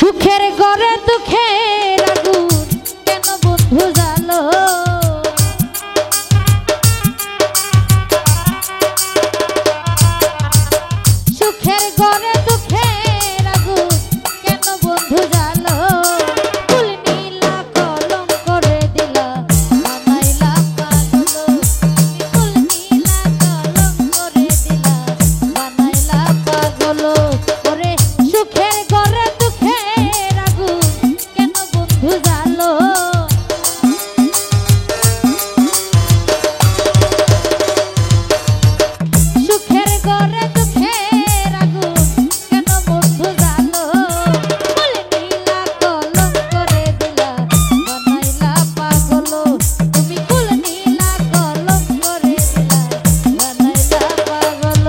সুখের ঘরে দুঃখের আগুন কেন বন্ধু জ্বালো সুখের ঘরে দুঃখের আগুন কেন বন্ধু জ্বালো ফুল নীলা কলম করে দিলা বানাইলা পাগল ফুল নীলা কলম করে দিলা বানাইলা পাগল ওরে সুখের ঘরে দুঃখের আগুন কেন বন্ধু জ্বালো সুখের ঘরে দুঃখের আগুন কেন বন্ধু জ্বালো ফুল নীলা কলম করে দিলা বানাইলা পাগল তুমি ফুল নীলা কলম করে দিলা বানাইলা পাগল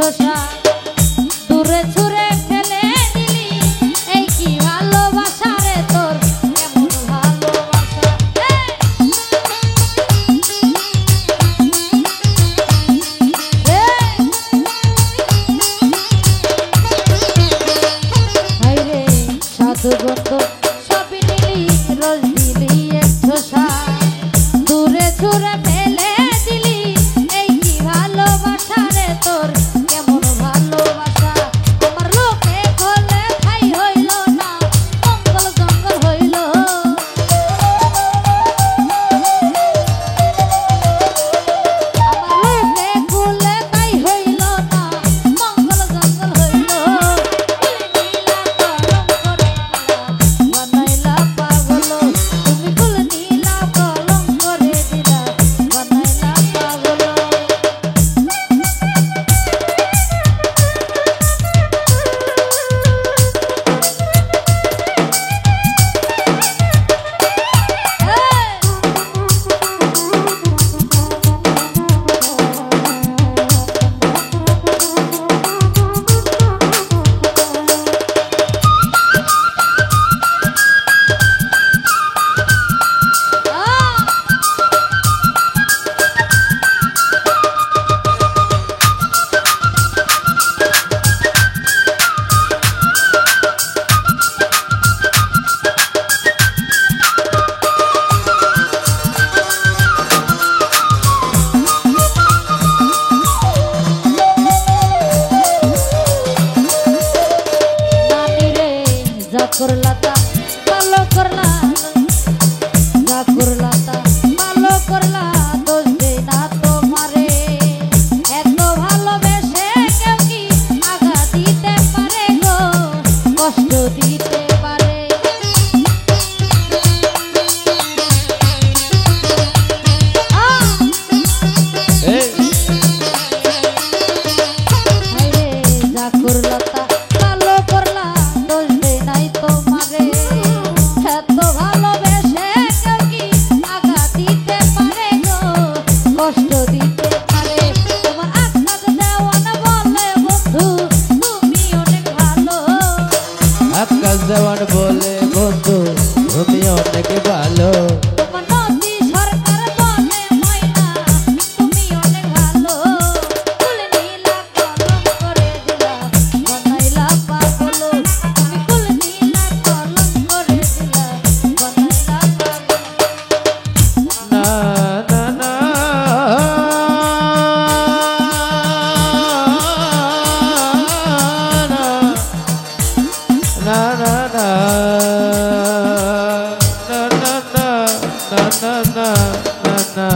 শোষা দূরে ছুঁড়ে ফেলে দিলি এই কি ভালোবাসা রে তোর কেমন ভালোবাসা হায়রে সাধু গন্ধ সবই নিলি রোজ দিলি এক শোষা দূরে ছুঁড়ে ফেলে দিলি এই কি ভালোবাসা রে তোর কেমন ভালোবাসা আমার লোকে খোলে ঠাই হইল না জঙ্গল জঙ্গল হইল আমার লোকে খোলে ঠাই হইল না জঙ্গল জঙ্গল হইল বানাইলা পাগল তুমি কুল নীলা কলম করে দিলা বানাইলা পাগল করলা তা ভালো করলা যা করলা তা ভালো করলা দোষ দেই না তোমারে এত ভালোবেসে কেউ কি আঘাত দিতে পারে গো কষ্ট দিতে পারে হায়রে যা করলা তা ভালো করলা দোষ দেই নাই তোমারে এত ভালোবেসে কেউ কি আঘাত দিতে পারে গো কষ্ট দিতে পারে তোমার আঘাত দেওয়ানা বলে বন্ধু তুমি অনেক ভালো আকাশ দেওয়ান বলে বন্ধু তুমি অনেক ভালো তোমার নদী সরকার বলে ময়না তুমি অনেক ভালো ফুল নীলা কলম করে দিলা বানাইলা পাগল তুমি ফুল নীলা কলম করে দিলা বানাইলা পাগল না না না না না না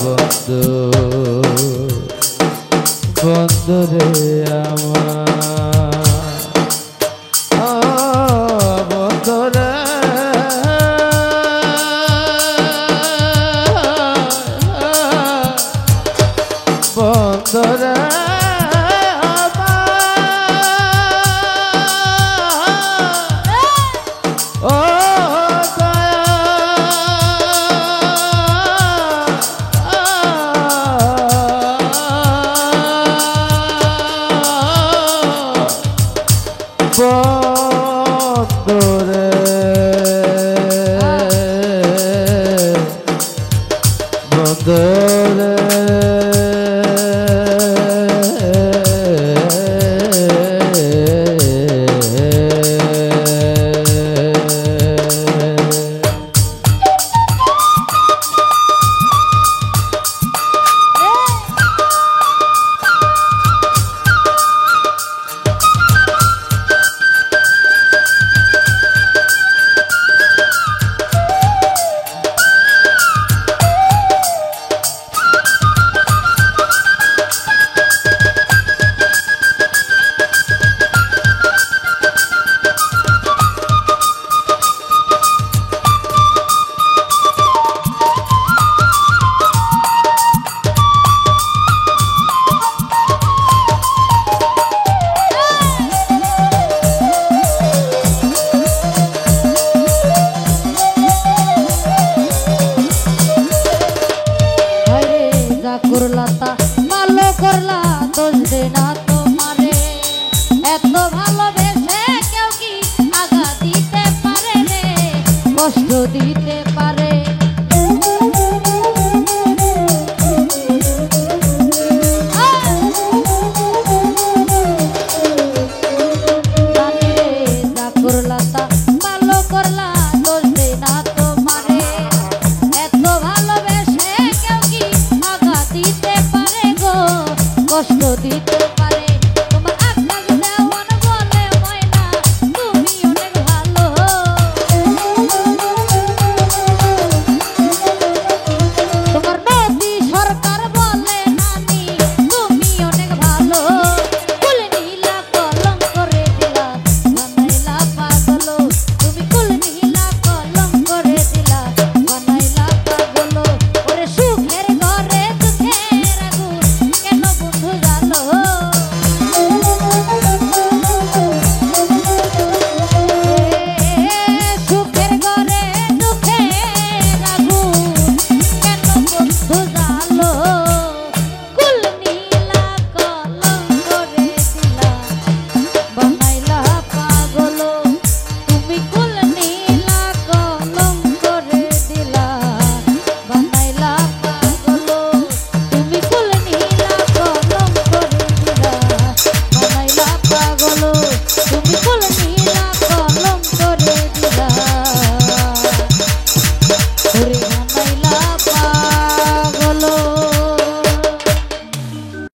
বন্ধু বন্ধু রে আমার বন্ধু রে বন্ধু রে ও বন্ধুরে বন্ধুরে